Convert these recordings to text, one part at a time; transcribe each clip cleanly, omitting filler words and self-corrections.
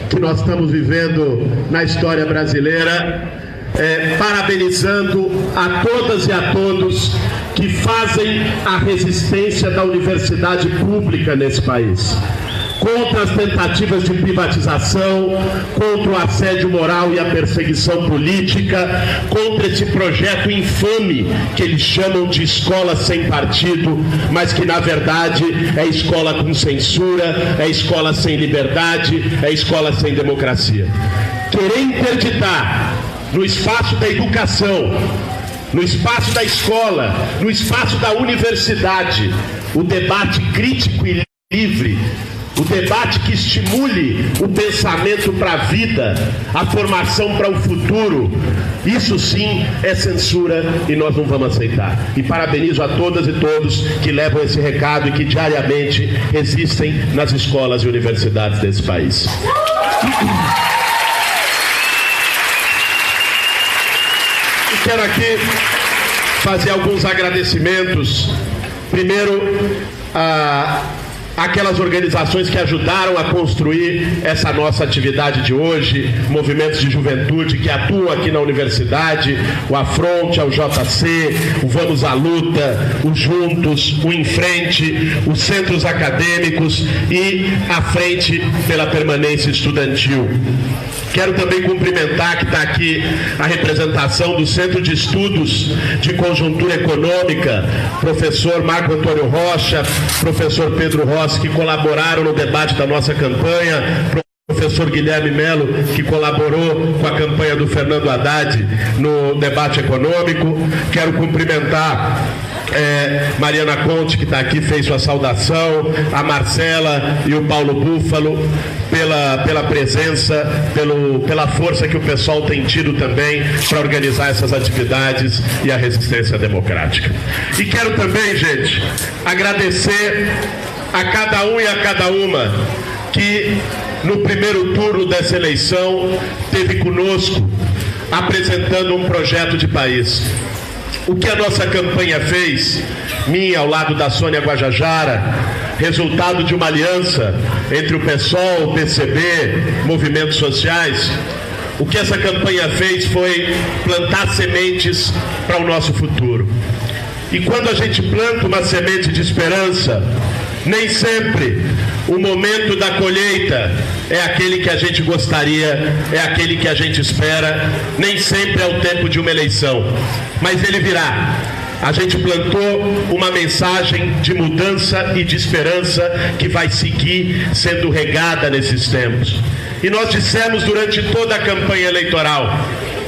que nós estamos vivendo na história brasileira, parabenizando a todas e a todos que fazem a resistência da universidade pública nesse país, contra as tentativas de privatização, contra o assédio moral e a perseguição política, contra esse projeto infame que eles chamam de escola sem partido, mas que na verdade é escola com censura, é escola sem liberdade, é escola sem democracia. Querer interditar no espaço da educação, no espaço da escola, no espaço da universidade, o debate crítico e livre, o debate que estimule o pensamento para a vida, a formação para o futuro, isso sim é censura e nós não vamos aceitar. E parabenizo a todas e todos que levam esse recado e que diariamente resistem nas escolas e universidades desse país. Quero aqui fazer alguns agradecimentos. Primeiro, aquelas organizações que ajudaram a construir essa nossa atividade de hoje, movimentos de juventude que atuam aqui na universidade, o Afronte, o JC, o Vamos à Luta, o Juntos, o Em Frente, os centros acadêmicos e a Frente pela Permanência Estudantil. Quero também cumprimentar que está aqui a representação do Centro de Estudos de Conjuntura Econômica, professor Marco Antônio Rocha, professor Pedro Rossi, que colaboraram no debate da nossa campanha, professor Guilherme Melo, que colaborou com a campanha do Fernando Haddad no debate econômico. Quero cumprimentar Mariana Conte, que está aqui, fez sua saudação, a Marcela e o Paulo Búfalo, pela presença, pela força que o pessoal tem tido também para organizar essas atividades e a resistência democrática. E quero também, gente, agradecer a cada um e a cada uma que no primeiro turno dessa eleição esteve conosco apresentando um projeto de país. O que a nossa campanha fez, minha ao lado da Sônia Guajajara, resultado de uma aliança entre o PSOL, o PCB, movimentos sociais, o que essa campanha fez foi plantar sementes para o nosso futuro. E quando a gente planta uma semente de esperança, nem sempre o momento da colheita é aquele que a gente gostaria, é aquele que a gente espera, nem sempre é o tempo de uma eleição, mas ele virá. A gente plantou uma mensagem de mudança e de esperança que vai seguir sendo regada nesses tempos. E nós dissemos durante toda a campanha eleitoral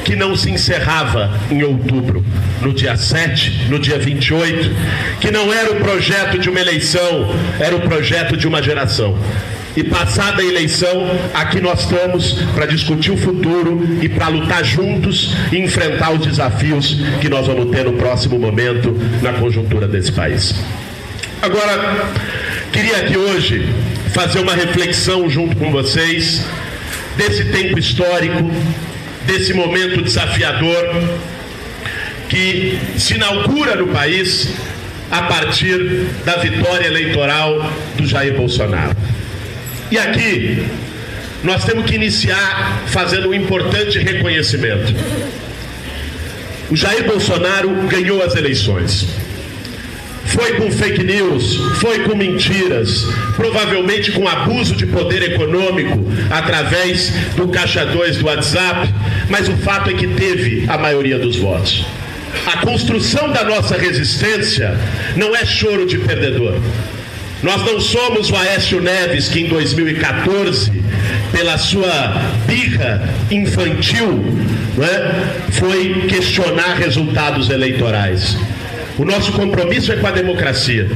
que não se encerrava em outubro, no dia 7, no dia 28, que não era o projeto de uma eleição, era o projeto de uma geração. E passada a eleição, aqui nós estamos para discutir o futuro e para lutar juntos e enfrentar os desafios que nós vamos ter no próximo momento na conjuntura desse país. Agora, queria aqui hoje fazer uma reflexão junto com vocês desse tempo histórico, desse momento desafiador que se inaugura no país a partir da vitória eleitoral do Jair Bolsonaro. E aqui nós temos que iniciar fazendo um importante reconhecimento. O Jair Bolsonaro ganhou as eleições. Foi com fake news, foi com mentiras, provavelmente com abuso de poder econômico através do Caixa 2 do WhatsApp, mas o fato é que teve a maioria dos votos. A construção da nossa resistência não é choro de perdedor. Nós não somos o Aécio Neves que em 2014, pela sua birra infantil, foi questionar resultados eleitorais. O nosso compromisso é com a democracia.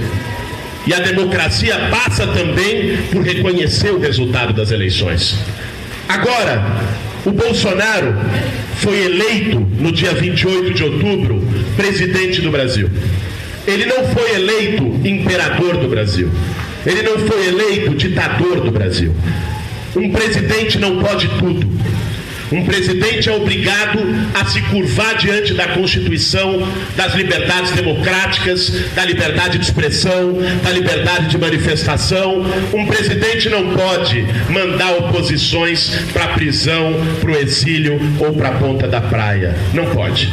E a democracia passa também por reconhecer o resultado das eleições. Agora, o Bolsonaro foi eleito no dia 28 de outubro presidente do Brasil. Ele não foi eleito imperador do Brasil. Ele não foi eleito ditador do Brasil. Um presidente não pode tudo. Um presidente é obrigado a se curvar diante da Constituição, das liberdades democráticas, da liberdade de expressão, da liberdade de manifestação. Um presidente não pode mandar oposições para a prisão, para o exílio ou para a ponta da praia. Não pode.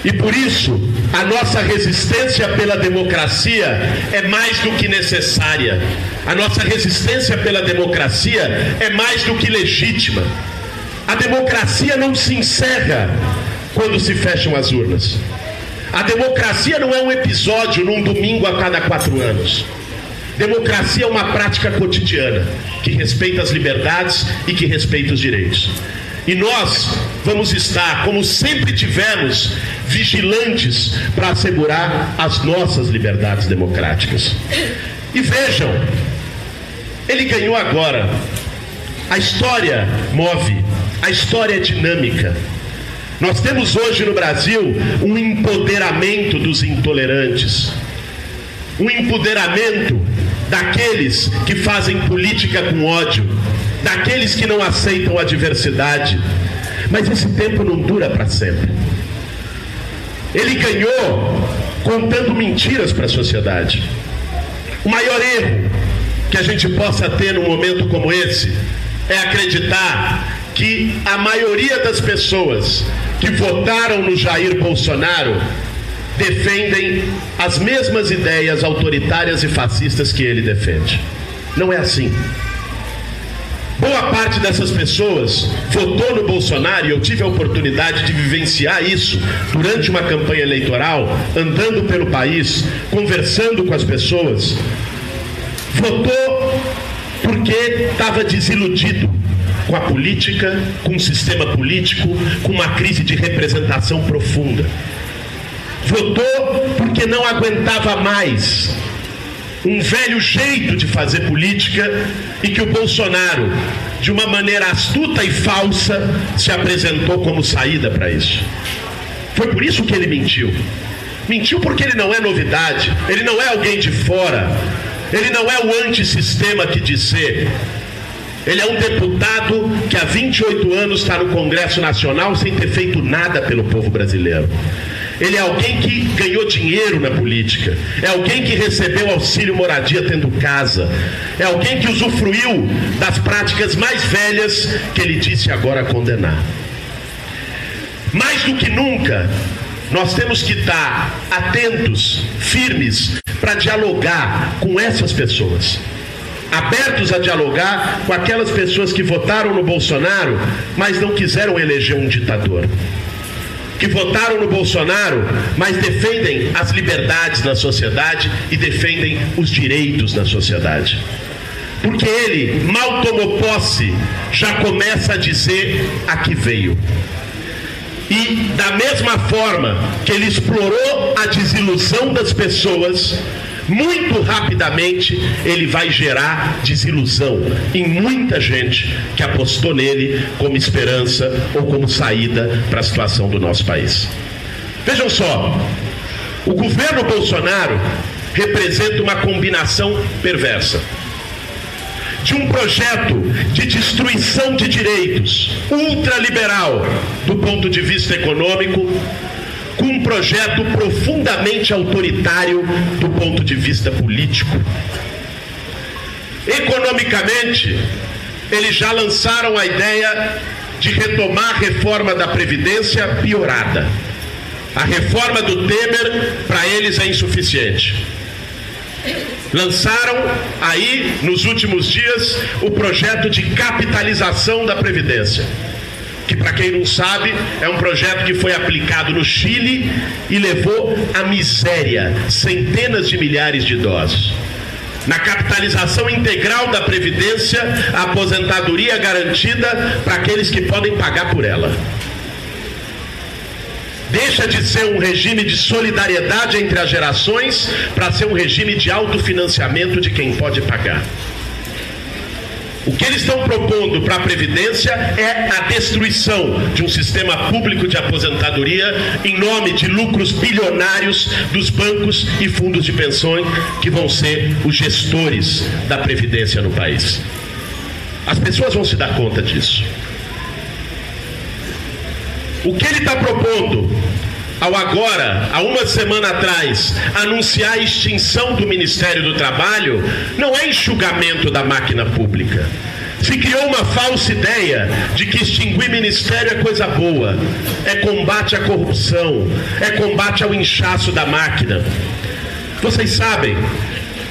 E por isso, a nossa resistência pela democracia é mais do que necessária. A nossa resistência pela democracia é mais do que legítima. A democracia não se encerra quando se fecham as urnas. A democracia não é um episódio num domingo a cada 4 anos. Democracia é uma prática cotidiana que respeita as liberdades e que respeita os direitos. E nós vamos estar, como sempre tivemos, vigilantes para assegurar as nossas liberdades democráticas. E vejam, ele ganhou agora. A história move, a história é dinâmica. Nós temos hoje no Brasil um empoderamento dos intolerantes, um empoderamento daqueles que fazem política com ódio, daqueles que não aceitam a diversidade. Mas esse tempo não dura para sempre. Ele ganhou contando mentiras para a sociedade. O maior erro que a gente possa ter num momento como esse é acreditar que a maioria das pessoas que votaram no Jair Bolsonaro defendem as mesmas ideias autoritárias e fascistas que ele defende. Não é assim. Boa parte dessas pessoas votou no Bolsonaro, e eu tive a oportunidade de vivenciar isso durante uma campanha eleitoral, andando pelo país, conversando com as pessoas. Votou porque estava desiludido com a política, com o sistema político, com uma crise de representação profunda. Votou porque não aguentava mais um velho jeito de fazer política e que o Bolsonaro, de uma maneira astuta e falsa, se apresentou como saída para isso. Foi por isso que ele mentiu. Mentiu porque ele não é novidade, ele não é alguém de fora, ele não é o antissistema que diz ser. Ele é um deputado que há 28 anos está no Congresso Nacional sem ter feito nada pelo povo brasileiro. Ele é alguém que ganhou dinheiro na política. É alguém que recebeu auxílio moradia tendo casa. É alguém que usufruiu das práticas mais velhas que ele disse agora condenar. Mais do que nunca, nós temos que estar atentos, firmes, para dialogar com essas pessoas. Abertos a dialogar com aquelas pessoas que votaram no Bolsonaro, mas não quiseram eleger um ditador. Que votaram no Bolsonaro, mas defendem as liberdades na sociedade e defendem os direitos na sociedade. Porque ele, mal tomou posse, já começa a dizer a que veio. E da mesma forma que ele explorou a desilusão das pessoas, muito rapidamente ele vai gerar desilusão em muita gente que apostou nele como esperança ou como saída para a situação do nosso país. Vejam só, o governo Bolsonaro representa uma combinação perversa de um projeto de destruição de direitos ultraliberal do ponto de vista econômico, com um projeto profundamente autoritário do ponto de vista político. Economicamente, eles já lançaram a ideia de retomar a reforma da Previdência piorada. A reforma do Temer, para eles, é insuficiente. Lançaram aí, nos últimos dias, o projeto de capitalização da Previdência, que, para quem não sabe, é um projeto que foi aplicado no Chile e levou à miséria centenas de milhares de idosos. Na capitalização integral da Previdência, a aposentadoria é garantida para aqueles que podem pagar por ela. Deixa de ser um regime de solidariedade entre as gerações para ser um regime de autofinanciamento de quem pode pagar. O que eles estão propondo para a Previdência é a destruição de um sistema público de aposentadoria em nome de lucros bilionários dos bancos e fundos de pensões que vão ser os gestores da Previdência no país. As pessoas vão se dar conta disso. O que ele está propondo ao agora, há uma semana atrás, anunciar a extinção do Ministério do Trabalho, não é enxugamento da máquina pública. Se criou uma falsa ideia de que extinguir ministério é coisa boa, é combate à corrupção, é combate ao inchaço da máquina. Vocês sabem,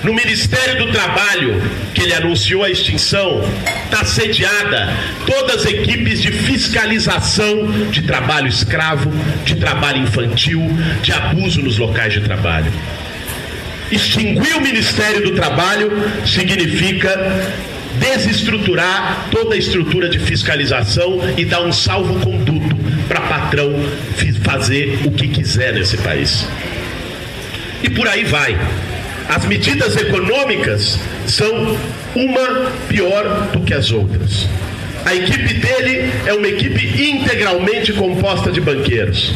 no Ministério do Trabalho, que ele anunciou a extinção, está sediada todas as equipes de fiscalização de trabalho escravo, de trabalho infantil, de abuso nos locais de trabalho. Extinguir o Ministério do Trabalho significa desestruturar toda a estrutura de fiscalização e dar um salvo-conduto para patrão fazer o que quiser nesse país. E por aí vai. As medidas econômicas são uma pior do que as outras. A equipe dele é uma equipe integralmente composta de banqueiros.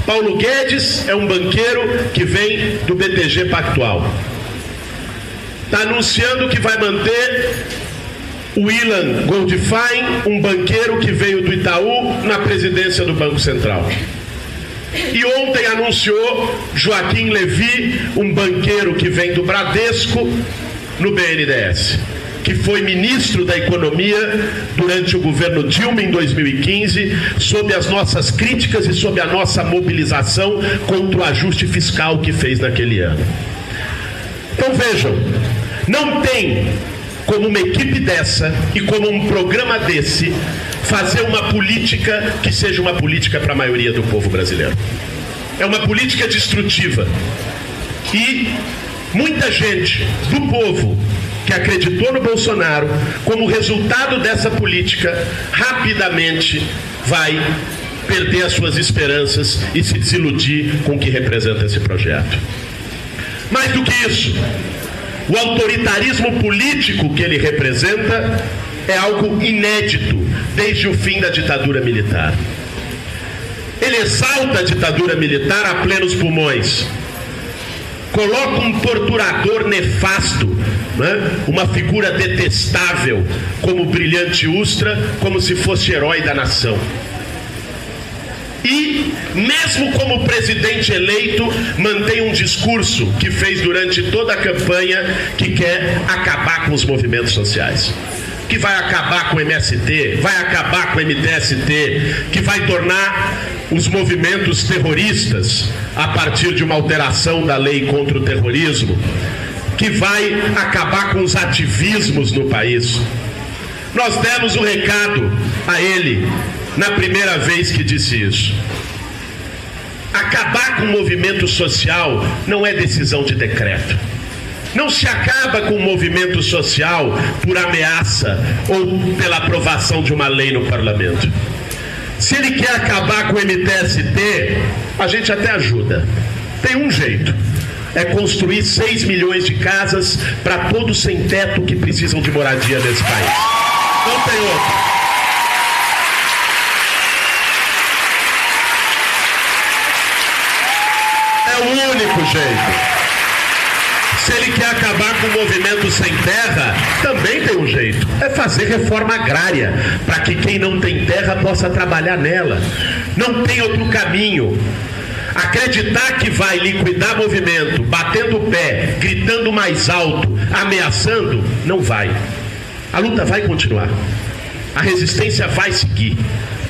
Paulo Guedes é um banqueiro que vem do BTG Pactual. Está anunciando que vai manter o Ilan Goldfein, um banqueiro que veio do Itaú, na presidência do Banco Central. E ontem anunciou Joaquim Levy, um banqueiro que vem do Bradesco, no BNDES, que foi ministro da Economia durante o governo Dilma em 2015, sob as nossas críticas e sob a nossa mobilização contra o ajuste fiscal que fez naquele ano. Então vejam, não tem como uma equipe dessa e como um programa desse fazer uma política que seja uma política para a maioria do povo brasileiro. É uma política destrutiva. E muita gente do povo que acreditou no Bolsonaro, como resultado dessa política, rapidamente vai perder as suas esperanças e se desiludir com o que representa esse projeto. Mais do que isso, o autoritarismo político que ele representa é algo inédito desde o fim da ditadura militar. Ele exalta a ditadura militar a plenos pulmões. Coloca um torturador nefasto, né? Uma figura detestável, como o brilhante Ustra, como se fosse herói da nação. E, mesmo como presidente eleito, mantém um discurso que fez durante toda a campanha, que quer acabar com os movimentos sociais, que vai acabar com o MST, vai acabar com o MTST, que vai tornar os movimentos terroristas a partir de uma alteração da lei contra o terrorismo, que vai acabar com os ativismos no país. Nós demos um recado a ele na primeira vez que disse isso. Acabar com o movimento social não é decisão de decreto. Não se acaba com o movimento social por ameaça ou pela aprovação de uma lei no parlamento. Se ele quer acabar com o MTST, a gente até ajuda. Tem um jeito. É construir 6 milhões de casas para todos sem teto que precisam de moradia nesse país. Não tem outro. É o único jeito. Se ele quer acabar com o movimento sem terra, também tem um jeito. É fazer reforma agrária, para que quem não tem terra possa trabalhar nela. Não tem outro caminho. Acreditar que vai liquidar movimento, batendo o pé, gritando mais alto, ameaçando, não vai. A luta vai continuar. A resistência vai seguir.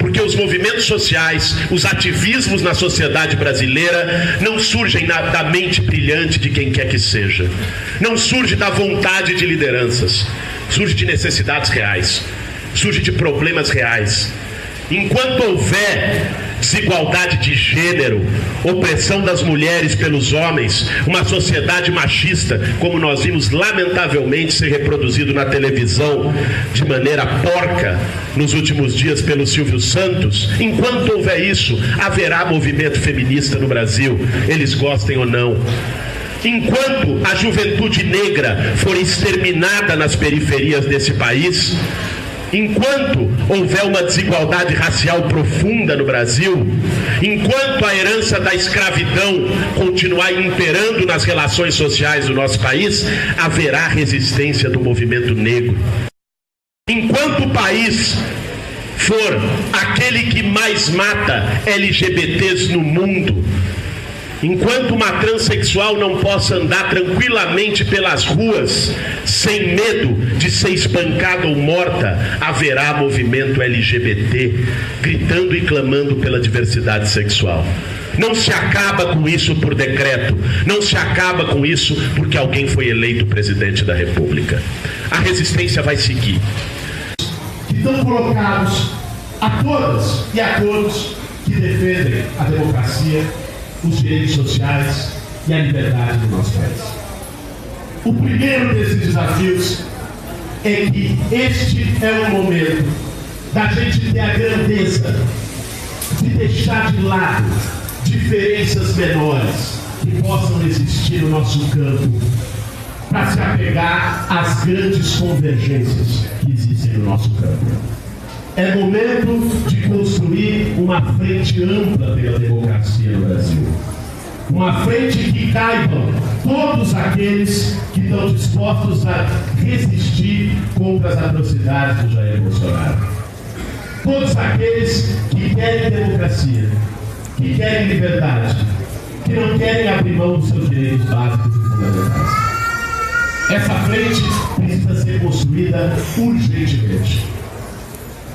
Porque os movimentos sociais, os ativismos na sociedade brasileira não surgem da mente brilhante de quem quer que seja. Não surge da vontade de lideranças. Surge de necessidades reais. Surge de problemas reais. Enquanto houver desigualdade de gênero, opressão das mulheres pelos homens, uma sociedade machista, como nós vimos lamentavelmente ser reproduzido na televisão de maneira porca nos últimos dias pelo Silvio Santos, enquanto houver isso, haverá movimento feminista no Brasil, eles gostem ou não. Enquanto a juventude negra for exterminada nas periferias desse país, enquanto houver uma desigualdade racial profunda no Brasil, enquanto a herança da escravidão continuar imperando nas relações sociais do nosso país, haverá resistência do movimento negro. Enquanto o país for aquele que mais mata LGBTs no mundo, enquanto uma transexual não possa andar tranquilamente pelas ruas, sem medo de ser espancada ou morta, haverá movimento LGBT gritando e clamando pela diversidade sexual. Não se acaba com isso por decreto, não se acaba com isso porque alguém foi eleito presidente da República. A resistência vai seguir. Que estão colocados a todas e a todos que defendem a democracia, os direitos sociais e a liberdade do nosso país. O primeiro desses desafios é que este é o momento da gente ter a grandeza de deixar de lado diferenças menores que possam existir no nosso campo para se apegar às grandes convergências que existem no nosso campo. É momento de construir uma frente ampla pela democracia no Brasil. Uma frente que caibam todos aqueles que estão dispostos a resistir contra as atrocidades do Jair Bolsonaro. Todos aqueles que querem democracia, que querem liberdade, que não querem abrir mão dos seus direitos básicos e fundamentais. Essa frente precisa ser construída urgentemente.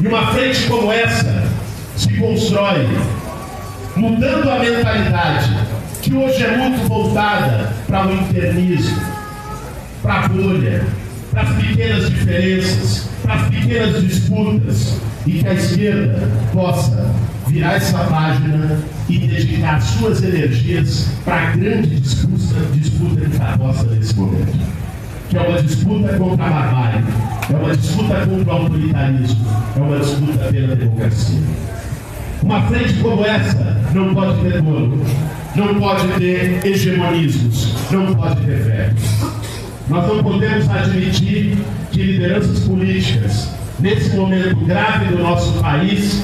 E uma frente como essa se constrói mudando a mentalidade, que hoje é muito voltada para o internismo, para a bolha, para as pequenas diferenças, para as pequenas disputas, e que a esquerda possa virar essa página e dedicar suas energias para a grande disputa que está posta nesse momento, que é uma disputa contra a barbárie, é uma disputa contra o autoritarismo, é uma disputa pela democracia. Uma frente como essa não pode ter dono, não pode ter hegemonismos, não pode ter fé. Nós não podemos admitir que lideranças políticas, nesse momento grave do nosso país,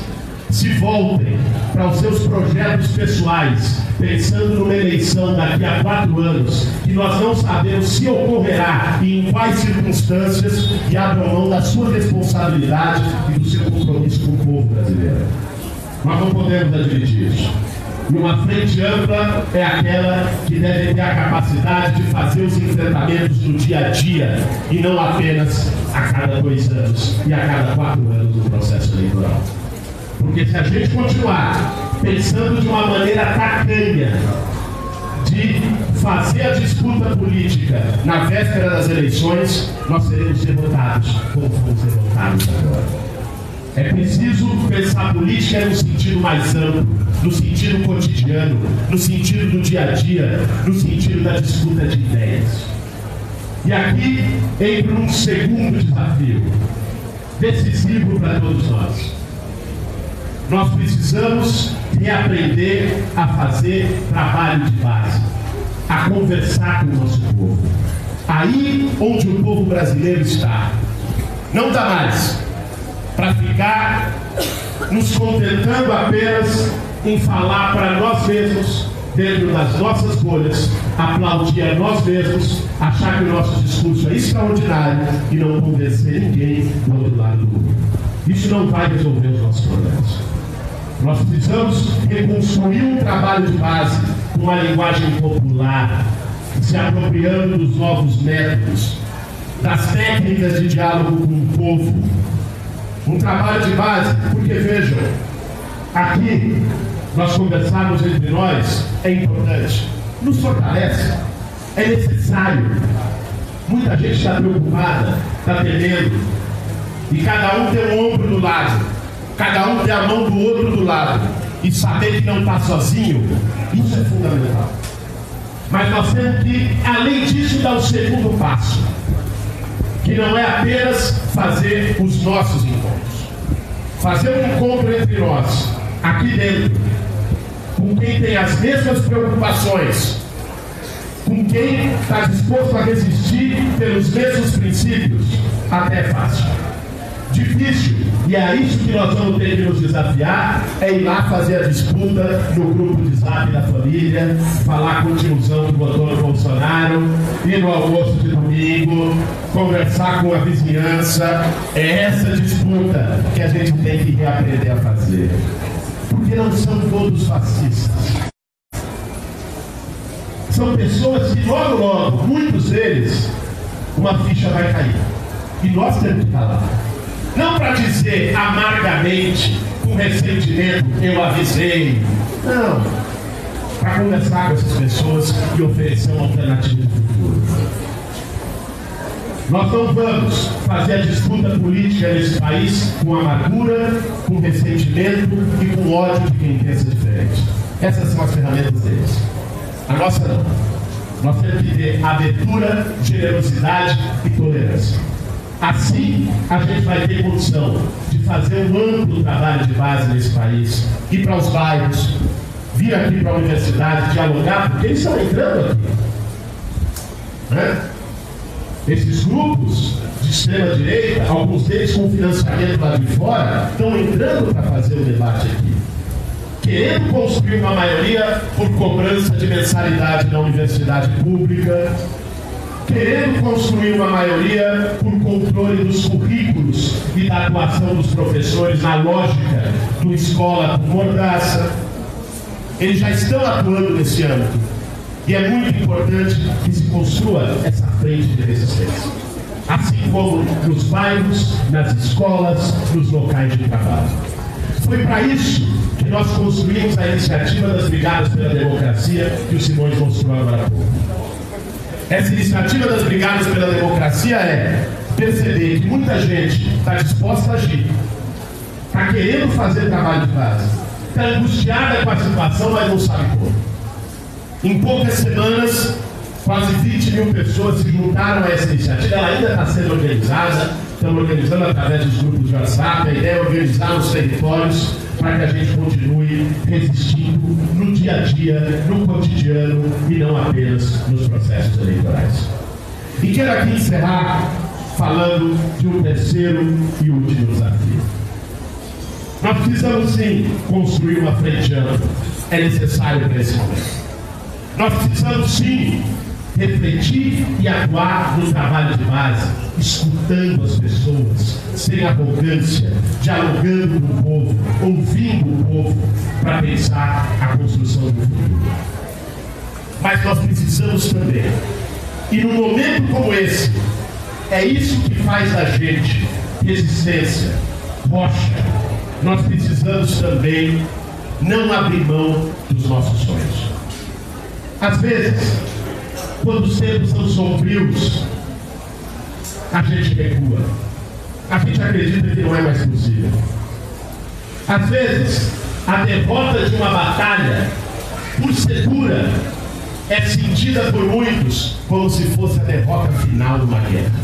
se voltem para os seus projetos pessoais, pensando numa eleição daqui a 4 anos, que nós não sabemos se ocorrerá e em quais circunstâncias, e abram mão da sua responsabilidade e do seu compromisso com o povo brasileiro. Nós não podemos admitir isso. E uma frente ampla é aquela que deve ter a capacidade de fazer os enfrentamentos no dia a dia e não apenas a cada 2 anos e a cada 4 anos no processo eleitoral. Porque se a gente continuar pensando de uma maneira tacanha de fazer a disputa política na véspera das eleições, nós seremos derrotados como fomos derrotados agora. É preciso pensar a política no sentido mais amplo, no sentido cotidiano, no sentido do dia a dia, no sentido da disputa de ideias. E aqui entra um segundo desafio, decisivo para todos nós. Nós precisamos reaprender a fazer trabalho de base, a conversar com o nosso povo. Aí onde o povo brasileiro está. Não dá mais para ficar nos contentando apenas em falar para nós mesmos, dentro das nossas bolhas, aplaudir a nós mesmos, achar que o nosso discurso é extraordinário e não convencer ninguém do outro lado do mundo. Isso não vai resolver os nossos problemas. Nós precisamos reconstruir um trabalho de base com uma linguagem popular, se apropriando dos novos métodos, das técnicas de diálogo com o povo. Um trabalho de base, porque vejam, aqui nós conversarmos entre nós é importante, nos fortalece, é necessário. Muita gente está preocupada, está temendo, e cada um tem um ombro do lado, cada um tem a mão do outro do lado, e saber que não está sozinho, isso é fundamental. Mas nós temos que, além disso, dar o segundo passo, que não é apenas fazer os nossos encontros. Fazer um encontro entre nós, aqui dentro, com quem tem as mesmas preocupações, com quem está disposto a resistir pelos mesmos princípios, até é fácil. Difícil, e é isso que nós vamos ter que nos desafiar, é ir lá fazer a disputa no grupo de zap da família, falar com o tiozão que votou no Bolsonaro, ir no almoço de domingo, conversar com a vizinhança. É essa disputa que a gente tem que reaprender a fazer. Porque não são todos fascistas. São pessoas que logo, logo, muitos deles, uma ficha vai cair. E nós temos que estar lá. Não para dizer amargamente, com ressentimento, eu avisei. Não. Para conversar com essas pessoas e oferecer uma alternativa de futuro. Nós não vamos fazer a disputa política nesse país com amargura, com ressentimento e com ódio de quem pensa diferente. Essas são as ferramentas deles. A nossa não. Nós temos que ter abertura, generosidade e tolerância. Assim, a gente vai ter condição de fazer um amplo trabalho de base nesse país, ir para os bairros, vir aqui para a universidade, dialogar, porque eles estão entrando aqui. Né? Esses grupos de extrema-direita, alguns deles com financiamento lá de fora, estão entrando para fazer o debate aqui. Querendo construir uma maioria por cobrança de mensalidade na universidade pública, querendo construir uma maioria por controle dos currículos e da atuação dos professores na lógica do escola com mordaça. Eles já estão atuando nesse âmbito. E é muito importante que se construa essa frente de resistência. Assim como nos bairros, nas escolas, nos locais de trabalho. Foi para isso que nós construímos a iniciativa das Brigadas pela Democracia, que o Simões mostrou agora há pouco. Essa iniciativa das Brigadas pela Democracia é perceber que muita gente está disposta a agir, está querendo fazer trabalho de base, está angustiada com a situação, mas não sabe como. Em poucas semanas, quase 20 mil pessoas se juntaram a essa iniciativa. Ela ainda está sendo organizada, estamos organizando através dos grupos de WhatsApp. A ideia é organizar nos territórios para que a gente continue resistindo no dia a dia, no cotidiano e não apenas nos processos eleitorais. E quero aqui encerrar falando de um terceiro e último desafio. Nós precisamos sim construir uma frente ampla. É necessário para esse momento. Nós precisamos sim refletir e atuar no trabalho de base, escutando as pessoas, sem arrogância, dialogando com o povo, ouvindo o povo, para pensar a construção do futuro. Mas nós precisamos também, e num momento como esse, é isso que faz da gente resistência, rocha. Nós precisamos também não abrir mão dos nossos sonhos. Às vezes, quando os tempos são sombrios, a gente recua. A gente acredita que não é mais possível. Às vezes, a derrota de uma batalha, por segura, é sentida por muitos como se fosse a derrota final de uma guerra.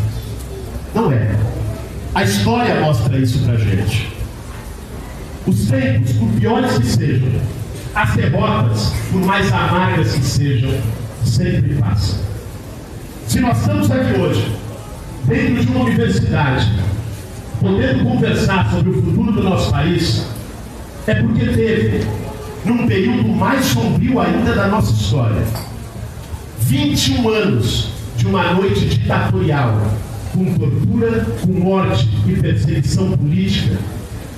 Não é. A história mostra isso pra gente. Os tempos, por piores que sejam, as derrotas, por mais amargas que sejam, sempre passam. Se nós estamos aqui hoje, dentro de uma universidade, podendo conversar sobre o futuro do nosso país, é porque teve, num período mais sombrio ainda da nossa história, 21 anos de uma noite ditatorial, com tortura, com morte e perseguição política,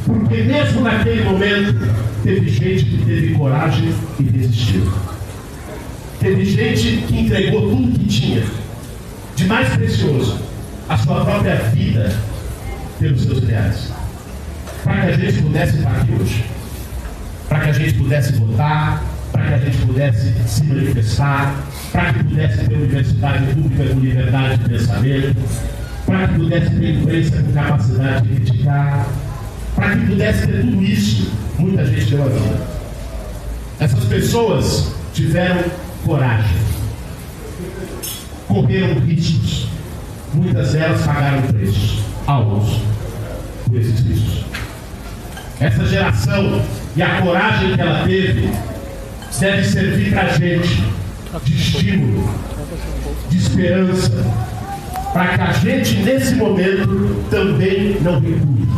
porque mesmo naquele momento teve gente que teve coragem e resistiu. Teve gente que entregou tudo que tinha, de mais precioso, a sua própria vida, pelos seus ideais, para que a gente pudesse estar aqui hoje, para que a gente pudesse votar, para que a gente pudesse se manifestar, para que pudesse ter universidade pública com liberdade de pensamento, para que pudesse ter imprensa com capacidade de criticar, para que pudesse ter tudo isso. Muita gente deu a vida. Essas pessoas tiveram coragem, correram riscos, muitas delas pagaram preços altos por esses riscos. Essa geração e a coragem que ela teve deve servir para a gente de estímulo, de esperança, para que a gente nesse momento também não recue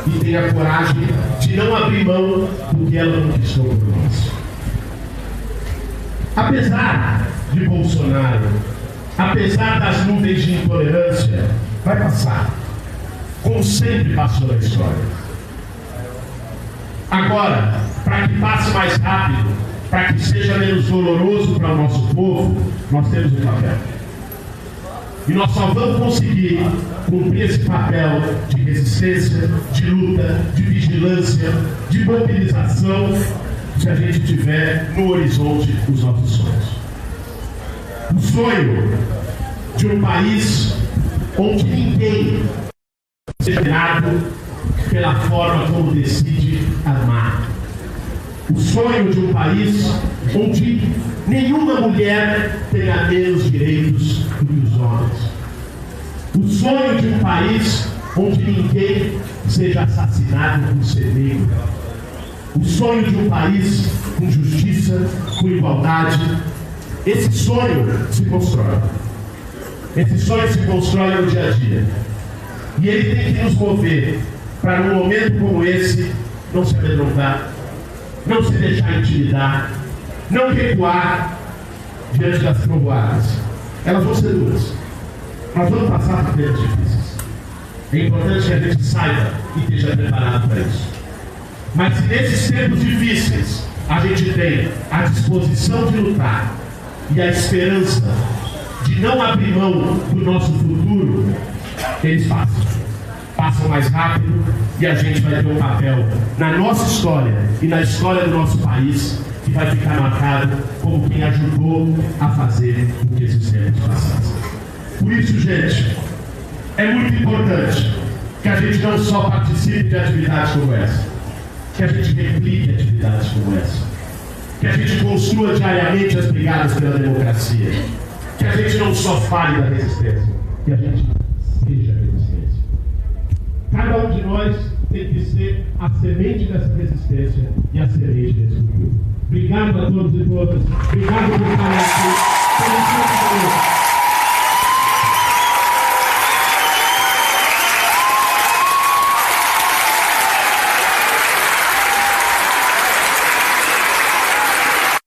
e tenha coragem de não abrir mão do que ela conquistou por nós. Apesar de Bolsonaro apesar das nuvens de intolerância, vai passar, como sempre passou na história. Agora, para que passe mais rápido, para que seja menos doloroso para o nosso povo, nós temos um papel. E nós só vamos conseguir cumprir esse papel de resistência, de luta, de vigilância, de mobilização, se a gente tiver no horizonte os nossos sonhos. O sonho de um país onde ninguém seja dominado pela forma como decide amar. O sonho de um país onde nenhuma mulher tenha menos direitos do que os homens. O sonho de um país onde ninguém seja assassinado por ser negro. O sonho de um país com justiça, com igualdade. Esse sonho se constrói. Esse sonho se constrói no dia a dia. E ele tem que nos mover para, num momento como esse, não se amedrontar, não se deixar intimidar, não recuar diante das trovoadas. Elas vão ser duras. Nós vamos passar por tempos difíceis. É importante que a gente saiba e esteja preparado para isso. Mas se nesses tempos difíceis a gente tem a disposição de lutar e a esperança de não abrir mão do nosso futuro, eles passam mais rápido, e a gente vai ter um papel na nossa história e na história do nosso país que vai ficar marcado como quem ajudou a fazer com que esses tempos passassem. Por isso, gente, é muito importante que a gente não só participe de atividades como essa, que a gente replique atividades como essa, que a gente construa diariamente as brigadas pela democracia, que a gente não só fale da resistência, que a gente seja a resistência. Cada um de nós tem que ser a semente dessa resistência e a semente desse futuro. Obrigado a todos e todas. Obrigado por falar.